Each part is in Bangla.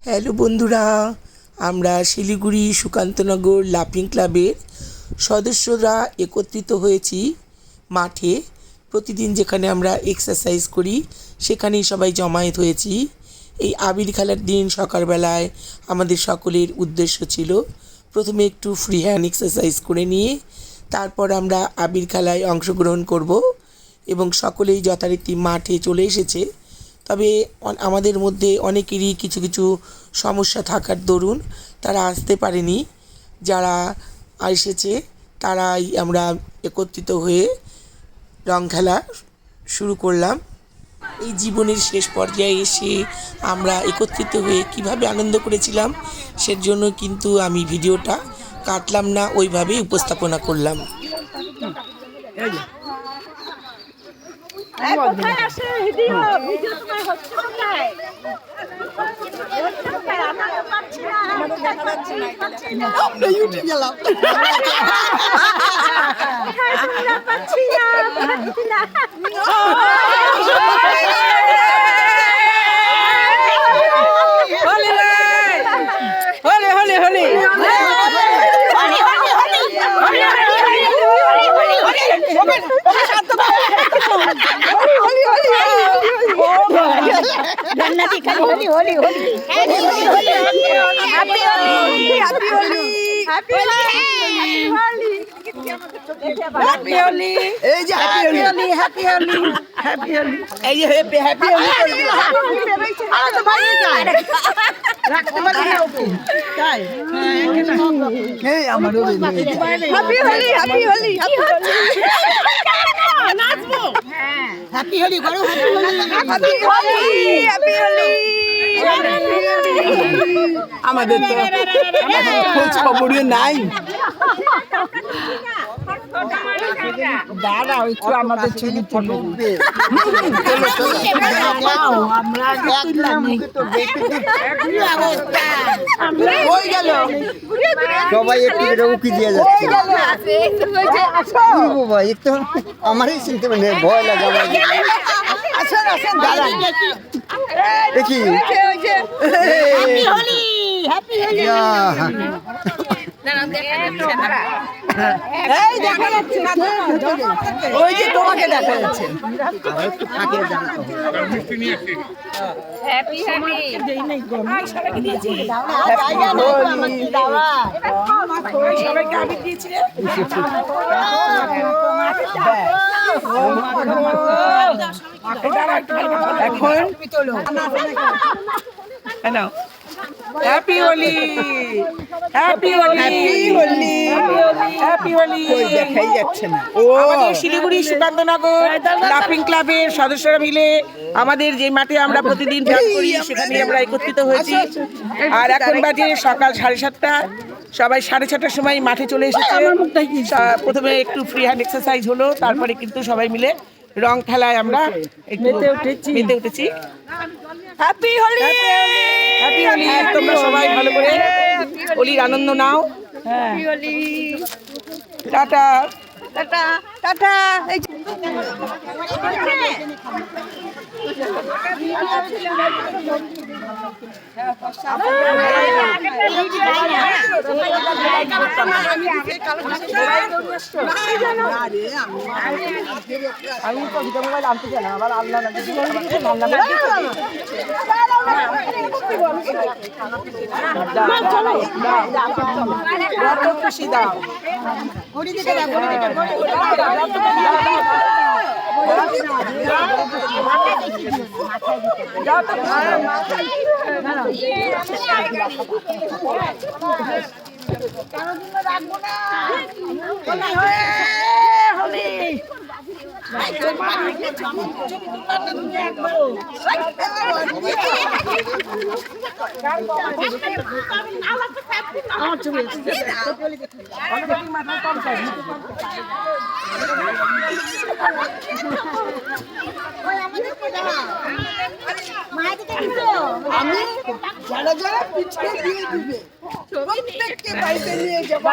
হ্যালো বন্ধুরা, আমরা শিলিগুড়ি সুকান্তনগর লাফিং ক্লাবের সদস্যরা একত্রিত হয়েছি মাঠে। প্রতিদিন যেখানে আমরা এক্সারসাইজ করি সেখানেই সবাই জমায়েত হয়েছি। এই আবির খেলার দিন সকালবেলায় আমাদের সকলের উদ্দেশ্য ছিল প্রথমে একটু ফ্রি হ্যান্ড এক্সারসাইজ করে নিয়ে তারপর আমরা আবির খেলায় অংশগ্রহণ করব এবং সকলেই যথারীতি মাঠে চলে এসেছে। তবে আমাদের মধ্যে অনেকেরই কিছু কিছু সমস্যা থাকার দরুন তারা আসতে পারেনি। যারা এসেছে তারাই আমরা একত্রিত হয়ে রং খেলা শুরু করলাম। এই জীবনের শেষ পর্যায়ে এসে আমরা একত্রিত হয়ে কিভাবে আনন্দ করেছিলাম সেজন্য কিন্তু আমি ভিডিওটা কাটলাম না, ওইভাবেই উপস্থাপনা করলাম। আমাদের তো খোঁজ খবরই নাই। দাঁড়াও একটু আমাদের ছবি তুলবে। সবাই একটু উকি দিয়ে যাচ্ছে। একটু আমারই চিনতে পারে ভয় লাগে। দেখি ওই যে তোমাকে দেখা যাচ্ছে। এখন happy Holi, happy Holi, happy Holi. দেখাই যাচ্ছে না। আমাদের শিলিগুড়ি সুকান্তনগর লাফিং ক্লাবের সদস্যরা মিলে আমাদের যে মাঠে আমরা প্রতিদিন ব্যায়াম করি সেখানে আমরা একত্রিত হয়েছি। আর এখন বাজে সকাল 7:30। সবাই 6:30টার সময় মাঠে চলে এসেছে। প্রথমে একটু ফ্রি হ্যান্ড এক্সারসাইজ হলো, তারপরে কিন্তু সবাই মিলে রং খেলায় আমরা মেতে উঠেছি। Happy Holi, happy Holi. তোমরা সবাই ভালো করে হোলির আনন্দ নাও। Tata tata tata. আমি তো ভিডিও মোবাইল আনতে চাই না, আবার আল্লাহ খুশি দাও। আমি যারা যারা পিছিয়ে দিয়ে দিবে প্রত্যেককে বাড়িতে নিয়ে যাবো।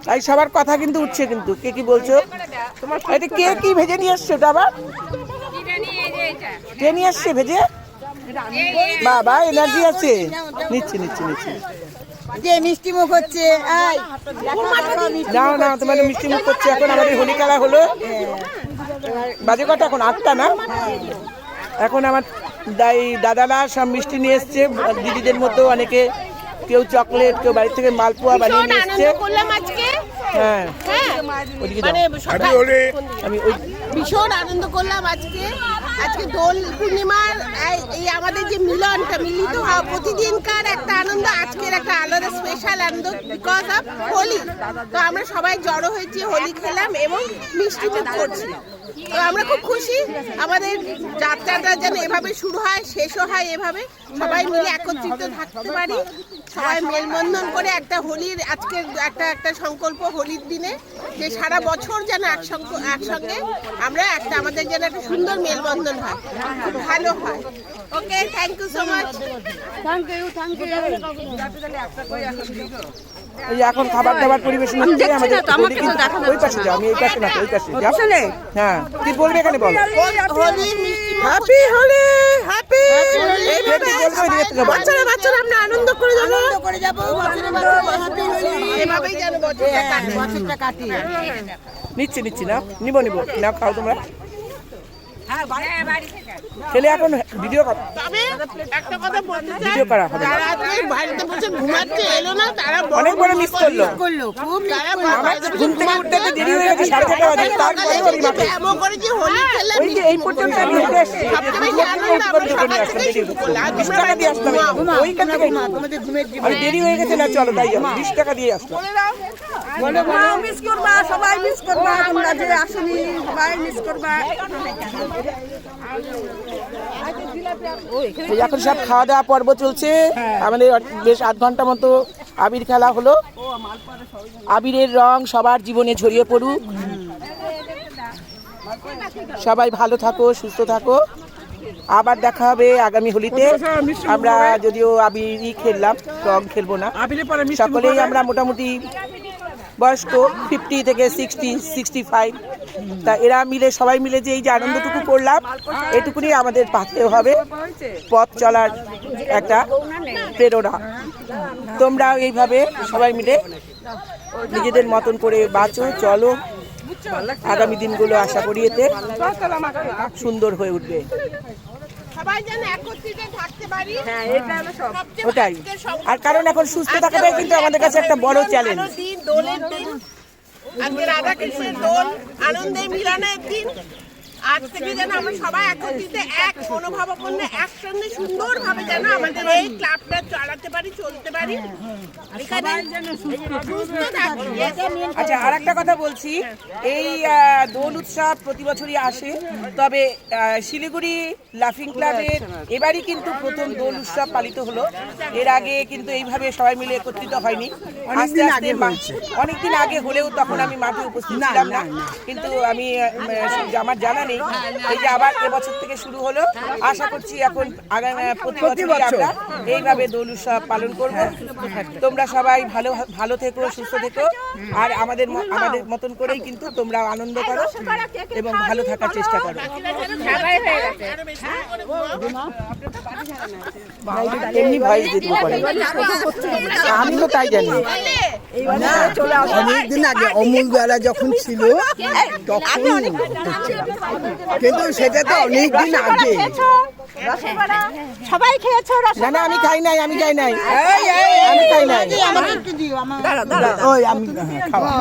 তাই সবার কথা কিন্তু উঠছে, কিন্তু কে কি বলছো? এটা কে কি ভেজে নিয়ে আসছে? ওটা আবার কে নিয়ে আসছে ভেজে? বাবা এনার্জি আছে, নিচ্ছি নিচ্ছি নিচ্ছি। যে মিষ্টি মুখ হচ্ছে, না না, তোমার মিষ্টি মুখ করছে। এখন আমাদের হোলি খেলা হলো, বাজে কটা এখন? 8টা না? এখন আমার দাদারা সব মিষ্টি নিয়ে এসছে, দিদিদের মতো অনেকে, কেউ চকলেট, কেউ বাড়ি থেকে মালপোয়া বানিয়ে নিয়ে এসছে। হ্যাঁ, ওদিকে যাও। আমি ওই ভীষণ আনন্দ করলাম আজকে। আজকে দোল পূর্ণিমার এই আমাদের যে মিলনটা, মিলিত হওয়া প্রতিদিনকার একটা আনন্দ, আজকের একটা আলাদা স্পেশাল আনন্দ বিকজ অফ হোলি। তো আমরা সবাই জড়ো হয়েছি, হোলি খেলাম এবং মিষ্টি মুখ করছি। তো আমরা খুব খুশি, আমাদের যাত্রাটা যেন এভাবে শুরু হয়, শেষও হয় এভাবে, সবাই মিলে একত্রিত থাকতে পারি, সবাই মেলবন্ধন করে একটা হোলির আজকে একটা সংকল্প হোলির দিনে যে সারা বছর যেন একসঙ্গে আমরা আমাদের যেন একটা সুন্দর মেলবন্ধন হয়, খুব ভালো হয়। ওকে, থ্যাংক ইউ সো মাচ। এই যে এখন খাবার দাবার পরিবেশন হচ্ছে আমাদের। ওই পাশে যাও, আমি এই পাশে না, ওই পাশে যাও। হ্যাঁ, কি বলবে এখানে? বল হ্যাপি হোলি, হ্যাপি বাচ্চারা আমরা আনন্দ করে যাবো, এভাবেই যেন বছরটা কাটি। নিচ্ছি নিচ্ছি না, নিবো না, খাও তোমরা খেলে। এখন ভিডিও একটা কথা বলতে চাই, ভিডিও করা হবে, যারা বাড়িতে বসে ঘুমাচ্ছে এলো না, তারা অনেক বড় মিস করলো। খুব আমার ঘুম থেকে উঠতে তো দেরি হয়ে গেছে, 4:30 বাজে। তারপরে আমি মাঠে এমন করে যে হোলি খেললে ওই যে এই পর্যন্ত আমি হেঁটে এসেছি, দোকানে আসলাম, দেরি হয়ে গেছে। 20 টাকা দিয়ে আসলাম, ওইখান থেকে আমি দেরি হয়ে গেছে না, চলো তাই যাবো, 20 টাকা দিয়ে আসলাম। মিস করবা, সবাই মিস করবা, তোমরা যে আসনি সবাই মিস করবা। এখন সব খাওয়া দাওয়া পর্ব চলছে আমাদের। বেশ 8 ঘন্টা মতো আবির খেলা হলো। আবিরের রং সবার জীবনে ছড়িয়ে পড়ুক, সবাই ভালো থাকো, সুস্থ থাকো। আবার দেখা হবে আগামী হোলিতে। আমরা যদিও আবিরই খেললাম, রং খেলবো না। সকলেই আমরা মোটামুটি বয়স্ক, 50 থেকে 60, 65, তা এরা মিলে সবাই মিলে যে এই যে আনন্দটুকু করলাম, এটুকুনি আমাদের পাতে হবে পথ চলার একটা প্রেরণা। তোমরা এইভাবে সবাই মিলে নিজেদের মতন করে বাঁচো, চলো। আগামী দিনগুলো আশা করি এতে সুন্দর হয়ে উঠবে। সবাই যেন একত্রিত থাকতে পারি, ওটাই। আর কারণ এখন সুস্থ থাকাটাই কিন্তু আমাদের কাছে একটা বড় চ্যালেঞ্জ। দোলের দিন, আজকে রাধা কৃষ্ণের দোল, আনন্দে মিলনের দিন। আজ থেকে যেন আমরা সবাই একত্রিত এক মনোভাবাপন্ন একসঙ্গে সুন্দরভাবে যেন আমাদের এই ক্লাবটা চালাতে পারি, চলতে পারি। আচ্ছা, আর একটা কথা বলছি, এই দোল উৎসব প্রতি বছরই আসে, তবে শিলিগুড়ি লাফিং ক্লাবের এবারই কিন্তু প্রথম দোল উৎসব পালিত হলো। এর আগে কিন্তু এইভাবে সবাই মিলে একত্রিত হয়নি। আস্তে আস্তে অনেকদিন আগে হলেও তখন আমি মাঠে উপস্থিত ছিলাম না, কিন্তু আমি আমার জানা নেই। এই যে আবার এবছর থেকে শুরু হলো, আশা করছি এখন আগামী প্রতি বছর আমরা এইভাবে দোল উৎসব পালন করব। তোমরা সবাই ভালো থেকো, সুস্থ থেকো, আর আমাদের মতন করেই কিন্তু তোমরা আনন্দ করো এবং ভালো থাকার চেষ্টা করো। এমনি ভয়েস দিয়ে দিতে পারে, আমি তো তাই জানি। অনেকদিন আগে অমূল বেলা যখন ছিল তখন, কিন্তু সেটা তো অনেকদিন আগে। সবাই খেয়েছো? না না, আমি খাই নাই, আমি খাই নাই, আমি খাই নাই। আমাকে একটু দিও, ওই আমি খাওয়া।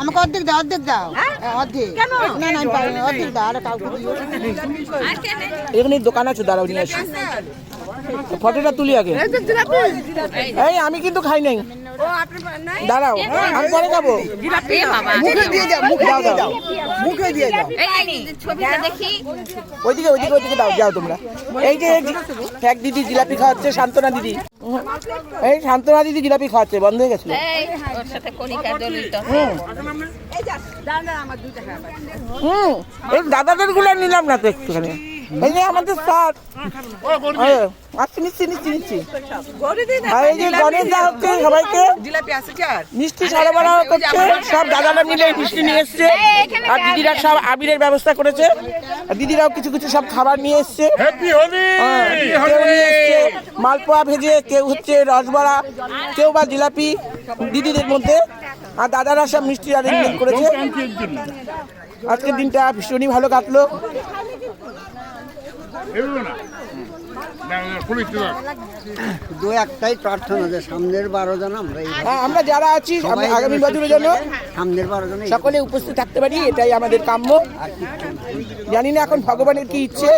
আমাকে অর্ধেক দাও, অর্ধেক দাও, অর্ধেক। না না, আমি পারি না, অর্ধেক দাও, আর কাউকে দিও। এখানে দোকান আছে, দাঁড়াও নিয়ে আসি, ফটোটা তুলি আগে। এই আমি কিন্তু খাই নাই, দাঁড়াও, আমি পরে খাবো। মুখে দিয়ে যাও, মুখে দিয়ে যাও, মুখে দিয়ে যাও। ওইদিকে ওইদিকে ওইদিকে দাও, যাও তোমরা। এই যে এক দিদি জিলাপি খাওয়াচ্ছে, সান্ত্বনা দিদি। এই সান্ত্বনা দিদি জিলাপি খাওয়াচ্ছে, বন্ধ হয়ে গেছিল। এই দাদাদের গুলো নিলাম না তো একটুখানি। এই যে আমাদের স্যার আচ্ছা নিচ্ছি আর এই যে গণেশ দা হচ্ছে সবাইকে মিষ্টি সরবরাহ করছে। সব দাদারা মিলে মিষ্টি নিয়ে এসছে আর দিদিরা সব আবিরের ব্যবস্থা করেছে আর দিদিরাও কিছু কিছু সব খাবার নিয়ে এসছে। কেউ নিয়ে এসছে মালপোয়া ভেজে, কেউ হচ্ছে রসবড়া, কেউ বা জিলাপি দিদিদের মধ্যে, আর দাদারা সব মিষ্টি অ্যারেঞ্জমেন্ট করেছে। আজকের দিনটা ভীষণই ভালো কাটলো। দু একটাই প্রার্থনা যে সামনের 12 জন আমরা যারা আছি আগামী বছরের জন্য সামনের 12 জন সকলে উপস্থিত থাকতে পারি, এটাই আমাদের কাম্য। জানি না এখন ভগবানের কি ইচ্ছে,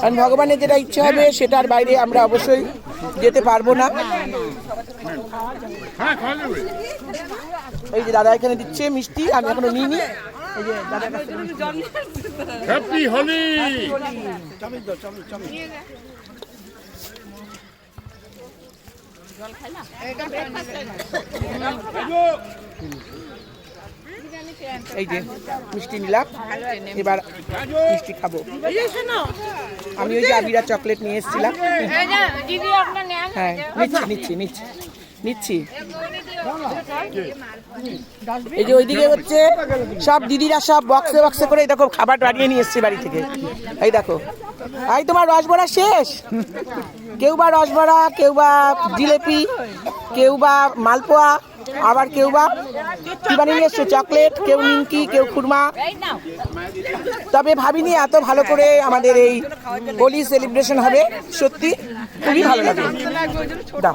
কারণ ভগবানের যেটা ইচ্ছে হবে সেটার বাইরে আমরা অবশ্যই যেতে পারবো না। এই যে দাদা এখানে দিচ্ছে মিষ্টি, আমি এখনো নিইনি। এই যে দাদার কাছে হ্যাপি হোলি। এই যে মিষ্টি নিলাম, এবার মিষ্টি খাবো। আমি ওই যে আবিরা চকলেট নিয়ে এসেছিলাম। হ্যাঁ নিচ্ছি। এই যে ওইদিকে হচ্ছে সব দিদিরা সব বক্সে বক্সে করে দেখো খাবার বানিয়ে নিয়ে এসছে বাড়ি থেকে। এই দেখো, এই তোমার রসবড়া শেষ, কেউ বা রসবড়া, কেউ বা জিলেপি, কেউ বা মালপোয়া, আবার কেউ বা কি বানিয়ে নিয়ে এসছে চকলেট, কেউ নিমকি, কেউ খুরমা। তবে ভাবিনি এত ভালো করে আমাদের এই হোলি সেলিব্রেশন হবে, সত্যি খুবই ভালো লাগে। দাও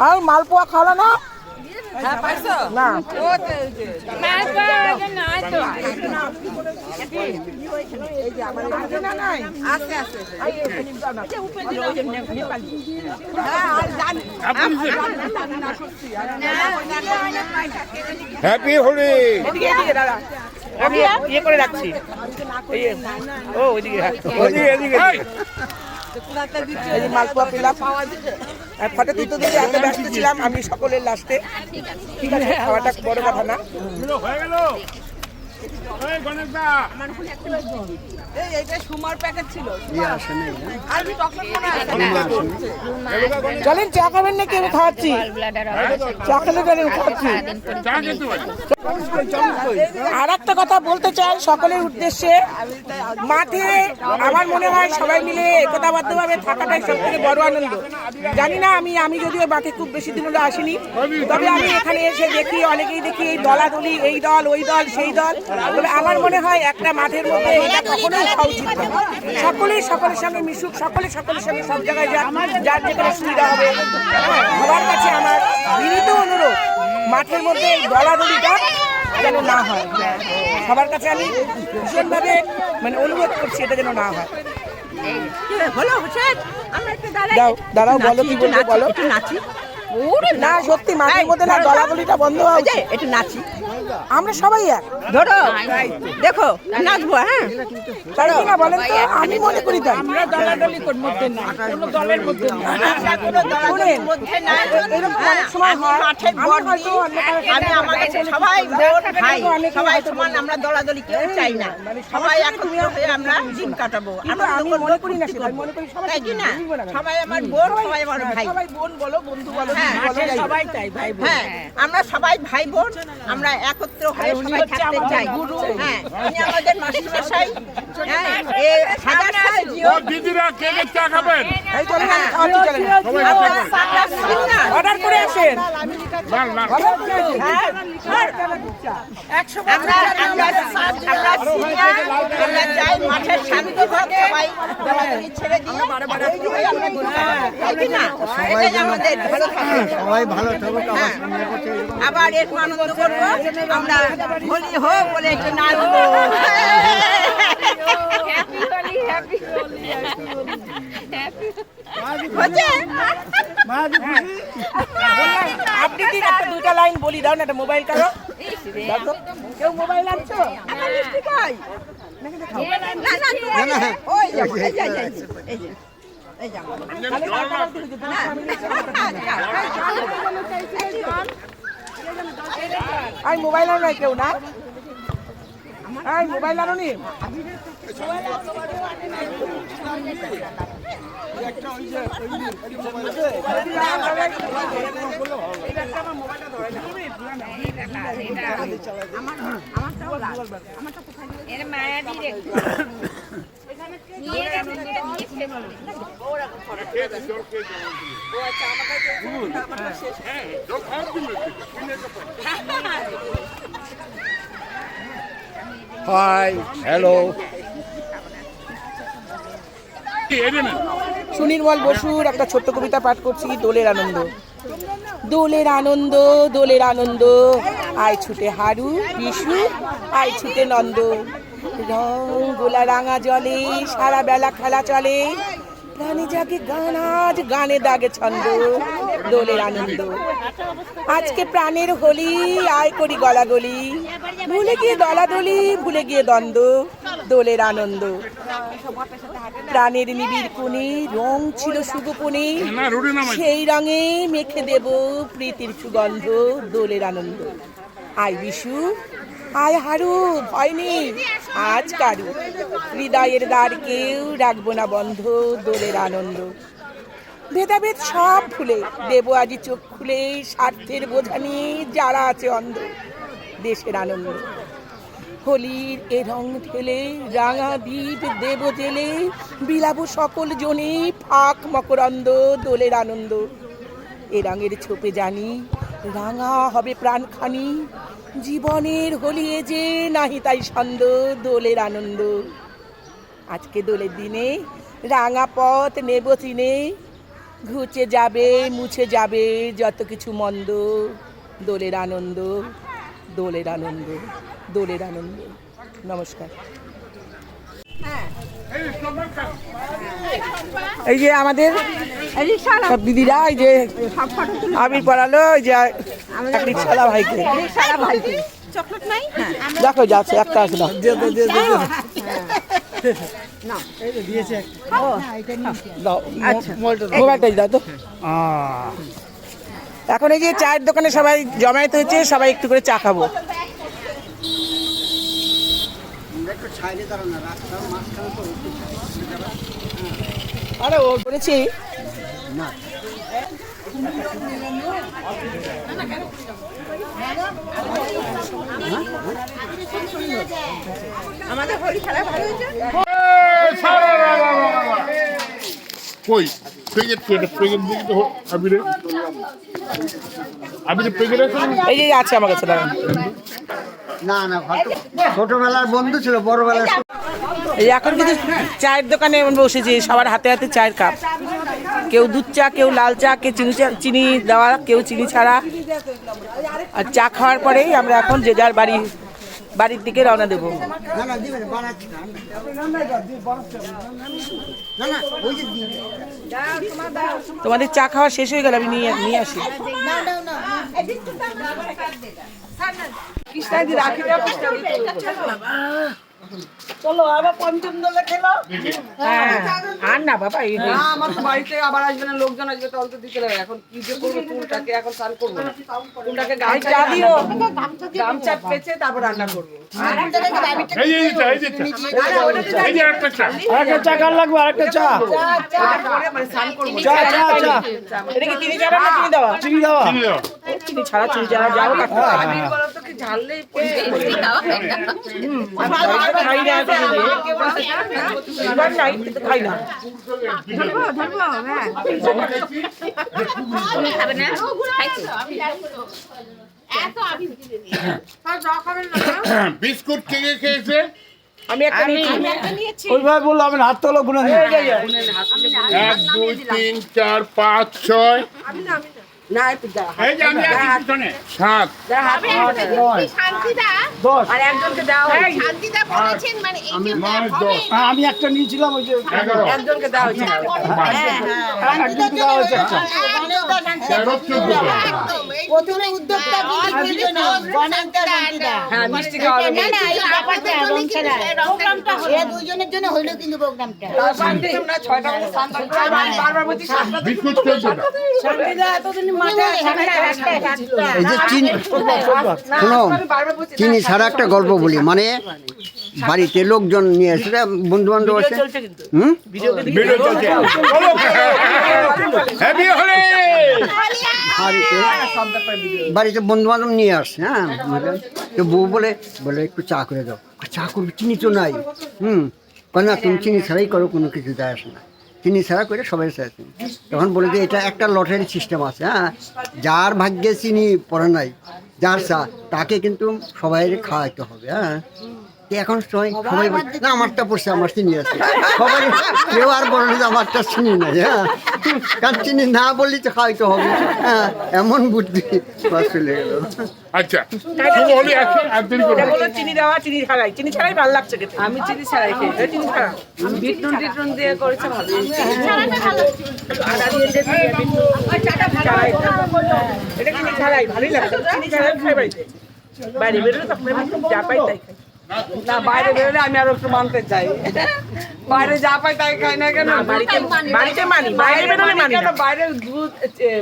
আর মালপোয়া খাওয়া না না হ্যাপি হোলি। আমি ইয়ে করে রাখছি। ও ওইদিকে এই যে মালপোয়া পেলাম, ফটো তুলতে দিতে এত ব্যস্ত ছিলাম আমি সকলের লাস্টে। ঠিক আছে, খাওয়াটা বড় কথা না। চলেন চা খাবেন নাকি? আমি খাওয়াচ্ছি, চা খেলে চলেন খাওয়াচ্ছি। আর একটা কথা বলতে চাই সকলের উদ্দেশ্যে, মাঠে আমার মনে হয় সবাই মিলে একতাবদ্ধভাবে থাকাটাই সব থেকে বড় আনন্দ। জানি না আমি যদিও মাঠে খুব বেশি দিন হলো আসিনি, তবে আমি এখানে এসে দেখি অনেকেই দেখি এই দলাদলি, এই দল ওই দল সেই দল। তবে আমার মনে হয় একটা মাঠের মধ্যে এটা কখনোই হওয়া উচিত না। সকলেই সকলের সঙ্গে মিশুক, সকলে সকলের সঙ্গে সব জায়গায় যার যেখানে সুবিধা হবে। সবার কাছে আমার বিনীত অনুরোধ, মাঠের মধ্যে এই দলাদলিটা যেন না হয়। সবার কাছে আমি ভীষণভাবে অনুরোধ করছি এটা যেন না হয়। দাঁড়াও, বলো কি বলবো বলো। না সত্যি মাঠের মধ্যে না দলাদলিটা বন্ধ হওয়া উচিত। একটু নাচি, আমরা সবাই এক। ধরো দেখো নাচবো। হ্যাঁ তাই না বলেন তো? আমি মনে করি তাই। আমরা দলাদলির মধ্যে না, কোনো দলের মধ্যে না। সবাই সমান, আমরা দলাদলি কেউ চাই না। সবাই একত্র হয়ে আমরা দিন কাটাবো। আমি মনে করি না সেটা, মনে করি তাই কি না? সবাই আমার বোন, সবাই আমার ভাই। সবাই বোন বলো, বন্ধু বলো, সবাই তাই ভাই বোন। হ্যাঁ আমরা সবাই ভাই বোন, আমরা একত্র হয়ে সবাই থাকতে চাই। হ্যাঁ উনি আমাদের মাস্টারমশাই। হ্যাঁ এই হাজার সাল জিও দিদিরা কে চা খাবেন? এই চলেন চলেন অর্ডার করে আসেন। আমরা যাই মাঠের শান্তি ভাবে সবাই দলাদলি ছেড়ে দিয়ে আমাদের ভালো থাকবে, সবাই ভালো থাকুক। আবার একটু আনন্দ করবো। আমরা হোলি হোক বলে একটু নাচবো। আপনি কি একটা দুটা লাইন বলি দাও না, একটা মোবাইল কারো কেউ মোবাইল আনছো? আর মোবাইল আনো নাই কেউ না, আর মোবাইল আনো নি। Hi. Hello. সুনির্মল বসুর একটা ছোট্ট কবিতা পাঠ করছি, দোলের আনন্দ। দোলের আনন্দ, দোলের আনন্দ, আয় ছুটে হারু বিশু, আয় ছুটে নন্দ। রং গোলা রাঙা জলে সারা বেলা খেলা চলে, প্রাণে জাগে গান আজ গানে দাগে ছন্দ। দোলের আনন্দ, আজকে প্রাণের হোলি, আয় করি গলাগলি, ভুলে গিয়ে দলাদলি, ভুলে গিয়ে দ্বন্দ্ব। দোলের আনন্দ, প্রাণের নিবিড় কোণে রং ছিল সুগোপনে, সেই রঙে মেখে দেব প্রীতির সুগন্ধ। দোলের আনন্দ, আয় বিশু, আয় হারু, ভয় নেই আজ কারু, হৃদয়ের দ্বার কেউ রাখবো না বন্ধ। দোলের আনন্দ, ভেদাভেদ সব ভুলে দেব আজি চোখ খুলে, স্বার্থের বোঝা নিয়ে যারা আছে অন্ধ। দেশের আনন্দ, হোলির এ রং ঠেলে রাঙা দ্বীপ দেব জেলে, বিলাবো সকল জনে ফাঁক মকরন্দ। দোলের আনন্দ, এ রঙের ছোপে জানি রাঙা হবে প্রাণখানি, জীবনের হোলি এ যে নাহি তাই ছন্দ। দোলের আনন্দ, আজকে দোলের দিনে রাঙা পথ নেব চিনে, ঘুচে যাবে মুছে যাবে যত কিছু মন্দ। দোলের আনন্দ, দোলের আনন্দ, দোলের আনন্দ। নমস্কার। এই যে আমাদের সব দিদিরা, এই যে আবির পড়ালো, এই যে এক রিক্সাওয়ালা ভাইকে। দেখো যাচ্ছে, একটা আছে না, মোবাইলটাই দাও তো। এখন এই যে চায়ের দোকানে সবাই জমায়েত হয়েছে, সবাই একটু করে চা খাবো। আরে ও করেছি আমাদের হোলি খেলা ভালো হয়েছে। কই প্যাকেট প্যাকেট দিকে তো আবিরে প্যাকেট আছে? এই যে আছে আমার কাছে, দাঁড়ান। না না, ছোটবেলার বন্ধু ছিল, বড়বেলার এই এখন কিন্তু চায়ের দোকানে এমন বসেছি, সবার হাতে হাতে চায়ের কাপ, কেউ দুধ চা, কেউ লাল চা, কেউ চিনি দেওয়া, কেউ চিনি ছাড়া। আর চা খাওয়ার পরেই আমরা এখন যে যার বাড়ির দিকে রওনা দেবো। না না দিবেন, বানাচ্ছি না না, ওই যে তোমাদের চা খাওয়া শেষ হয়ে গেল, আমি নিয়ে আসি। চলো আবার পঞ্চম দলে খেলো। আর না বাবা, আমার তো বাড়িতে আবার আসবে না, লোকজন আসবে, তখন তো দিতে লাগবে। এখন কি যে করবো, চুলটাকে এখন স্নান করবো না, চুলটাকে গামছা পেঁচে তারপর রান্না করবো। চা কার লাগবে, আরেকটা চা। মানে স্নান করবো। এটা কি চিনি ছাড়া না চিনি দেওয়া? চিনি দেওয়া, চিনি ছাড়া, চিনি ছাড়া যাও কাটতে তো কি ঝাললেই খাই না, এবার নাই কিন্তু খাই না। বিস্কুট কে কে খেয়েছে? আমি একটা নিয়েছি। ওইভাবে বললো, আমি হাত তোলো গুনে 1 2 3 4 5 6 না একটু এই যে আমি আছি পিছনে 7 শান্তিদা, 10। আর একজনকে দাও, শান্তিদা বলেছেন মানে এই যে 10 আমি একটা নিয়েছিলাম, ওই যে 11 একজনকে দাও। একজনকে দেওয়া হয়েছে একটা। 13 14 একদম প্রথমে উদ্যোগটা হ্যাঁ, মিষ্টি খাওয়া হবে। প্রোগ্রামটা হলো দুইজনের জন্য হলো কিন্তু প্রোগ্রামটা তারপর তোমরা 6টা মধ্যে স্নান করতে, বারবার বলছি 7টা। বিস্কুট খেয়েছে? শান্তিদা এতদিন এই যে চিনি শোনো, চিনি ছাড়া একটা গল্প বলি, মানে বাড়িতে লোকজন নিয়ে এসে বন্ধু বান্ধব আছে, ভিডিও চলছে হ্যাপি হোলি বাড়িতে বন্ধু বান্ধব নিয়ে আসছে। হ্যাঁ, তো বউ বলে একটু চা করে দাও। চা করবে, চিনি তো নাই। না তুমি চিনি ছাড়াই করো, কোনো কিছু যায় আসে না, চিনি ছাড়া করে সবাই চাইছেন। তখন বলে যে এটা একটা লটারি সিস্টেম আছে। হ্যাঁ, যার ভাগ্যে চিনি পড়ে নাই, যার চা, তাকে কিন্তু সবাই খাওয়াইতে হবে। হ্যাঁ, এখন সবাই বলে না আমারটা পড়ছে, আমার চিনি আছে, সবাই কেউ আর বলে যে আমারটা চিনি নাই। হ্যাঁ, কারণ চিনি না বললেই তো খাওয়াইতে হবে। হ্যাঁ, এমন বুদ্ধি চলে গেল। আচ্ছা শুভ হোলি একদিন করে বলো চিনি দেওয়া, চিনি ছাড়াই ভালো লাগছে খেতে। আমি চিনি ছাড়াই খেয়ে চিনি ছাড়া বিট নুন টিট নুন দিয়ে করেছে ভালো। এটা চিনি ছাড়াই ভালোই লাগছে, চিনি ছাড়াই খাই বাড়িতে। বাইরে বেরোলে তখন যা পাই তাই খাই। না, বাইরে বেরোলে আমি আরো একটু মানতে চাই, বাইরে যা পাই তাই খাই না কেন। বাড়িতে মানি, বাইরে বেরোলে মানি না। বাইরে দুধ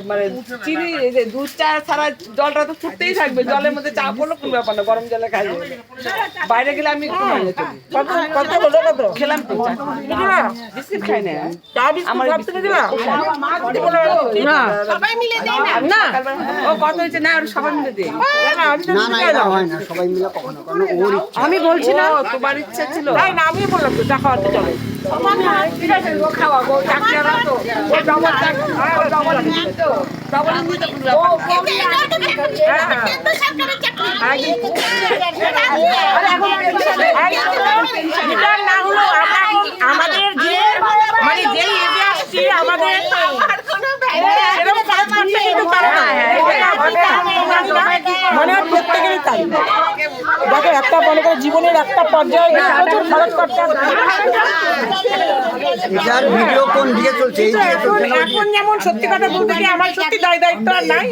মানে চিনি, এই যে দুধ চা ছাড়া জলটা তো ফুটতেই থাকবে, জলের মধ্যে চা পড়লো কোনো ব্যাপার না, গরম জলে খাই। বাইরে গেলে আমি একটু মানলে চলি। কত হলো কত? খেলাম তো বিস্কিট খাই না আমার সবাই মিলে দেয় না। না। ও কত হয়েছে না, আর সবাই মিলে দিই। না না, এটা হয় না, সবাই মিলে কখনো কখনো ওর আমি বলছি না তোমার ইচ্ছা ছিল। আমি বললাম তো চা খাওয়াতে চলো। ঠিক আছে, ও খাওয়াবো, চাকরিয়ারা তো ও ডবল ডবল তো ডবল নিতে না হলো আমাদের যে মানে যেই এজে আসছি আমাদের সেরকম কাজ করতে কিন্তু পারে না। মানে প্রত্যেকেরই তাই। দেখো একটা মনে করো জীবনের একটা পর্যায়ে প্রচুর খরচ করতে হবে। এটার ভিডিও কোন দিকে চলছে? এই দিকে চলছে না? এখন যেমন সত্যি কথা বলতে কি আমার সত্যি দায়িত্ব আর নাই,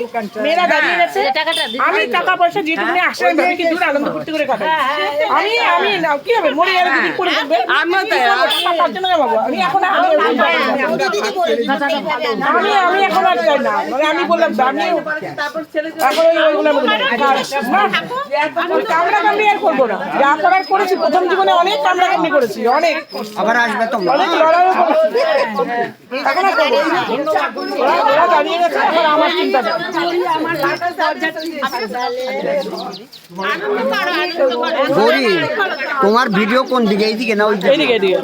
মেয়েরা দাঁড়িয়ে গেছে, আমি টাকা পয়সা যেটুকুনি আসে আমি ভাবি কি দূর আনন্দ ফুর্তি করে কাটাই। আমি না কি হবে মরে গেলে দিদি করে দেবে, আমি এখন আমি এখন আর চাই না, মানে আমি বললাম আমি এখন ওইগুলো কামড়াকামড়ি আর করবো না, যা করার করেছি প্রথম জীবনে অনেক কামড়াকামড়ি করেছি, অনেক আবার আসবে তো অনেক লড়াইও করেছি, এখন আর করবো না। ওরা দাঁড়িয়ে গেছে, এখন আমার চিন্তা নেই। গৌরী, তোমার ভিডিও কোন দিকে? এইদিকে না ওই এইদিকে এইদিকে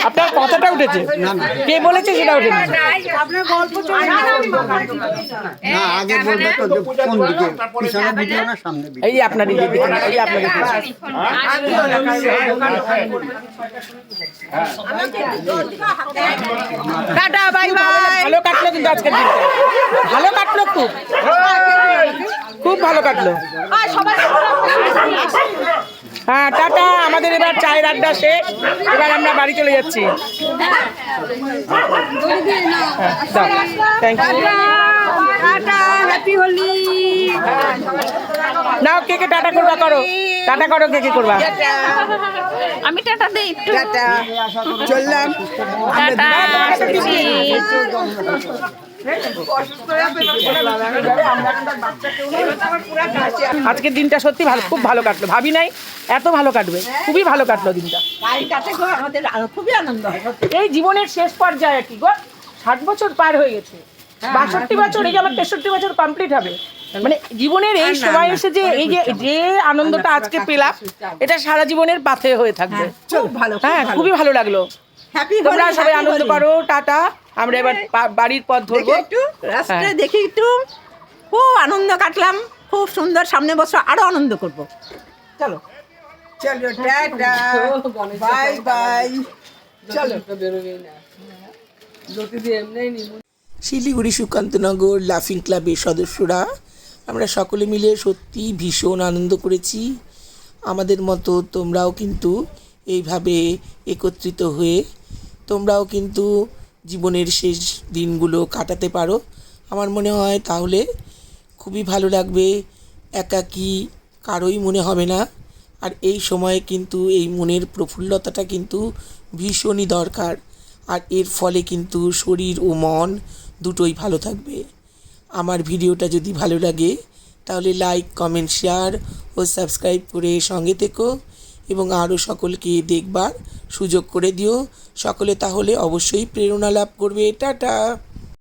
আপনার কথাটা উঠেছে, কে বলেছে সেটা উঠেছে। না, আগে বলবে তো যে কোন দিকে, পিছনে ভিডিও না সামনে ভিডিও? এই আপনার এই আপনার টাটা বাই বাই। ভালো কাটলো কিন্তু আজকের দিনটা ভালো কাটলো, খুব ভালো কাটলো। হ্যাঁ টাটা, আমাদের এবার চায়ের আড্ডা শেষ, এবার আমরা বাড়ি চলে যাচ্ছি। Thank you. হ্যাপি হোলি। নাও কে কে টাটা করবা, করো টাটা করো, কে কে করবা? আমি টাটা দেই একটু। টাটা চললাম। আজকের দিনটা সত্যি ভালো, খুব ভালো কাটলো, ভাবি নাই এত ভালো কাটবে, খুবই ভালো কাটলো দিনটা। আমাদের খুবই আনন্দ হয়। এই জীবনের শেষ পর্যায়ে কি গো, 60 বছর পার হয়ে গেছে, 62 বছর, এই যে আমার 63 বছর কমপ্লিট হবে, মানে জীবনের এই সময় এসে যে এই যে আনন্দটা আজকে পেলাম, এটা সারা জীবনের পাথে হয়ে থাকবে। খুব ভালো। হ্যাঁ খুবই ভালো লাগলো। তোমরা সবাই আনন্দ করো, টাটা। আমরা এবার বাড়ির পথ ধরবো, একটু রাস্তায় দেখি, একটু খুব আনন্দ কাটলাম, খুব সুন্দর, সামনে বছর আরো আনন্দ করব। চলো চলো, টাটা বাই বাই। চলো শিলিগুড়ি সুকান্তনগর লাফিং ক্লাবের সদস্যরা আমরা সকলে মিলে সত্যি ভীষণ আনন্দ করেছি। আমাদের মতো তোমরাও কিন্তু এইভাবে একত্রিত হয়ে তোমরাও কিন্তু জীবনের শেষ দিনগুলো কাটাতে পারো। আমার মনে হয় তাহলে খুবই ভালো লাগবে, একাকী কারোই মনে হবে না। আর এই সময়ে কিন্তু এই মনের প্রফুল্লতাটা কিন্তু ভীষণই দরকার, আর এর ফলে কিন্তু শরীর ও মন দুটোই ভালো থাকবে। আমার ভিডিওটা যদি ভালো লাগে তাহলে লাইক, কমেন্ট, শেয়ার ও সাবস্ক্রাইব করে সঙ্গে থেকো এবং আরও সকলকে দেখবার সুযোগ করে দিও। সকলে তাহলে অবশ্যই প্রেরণা লাভ করবে। টাটা।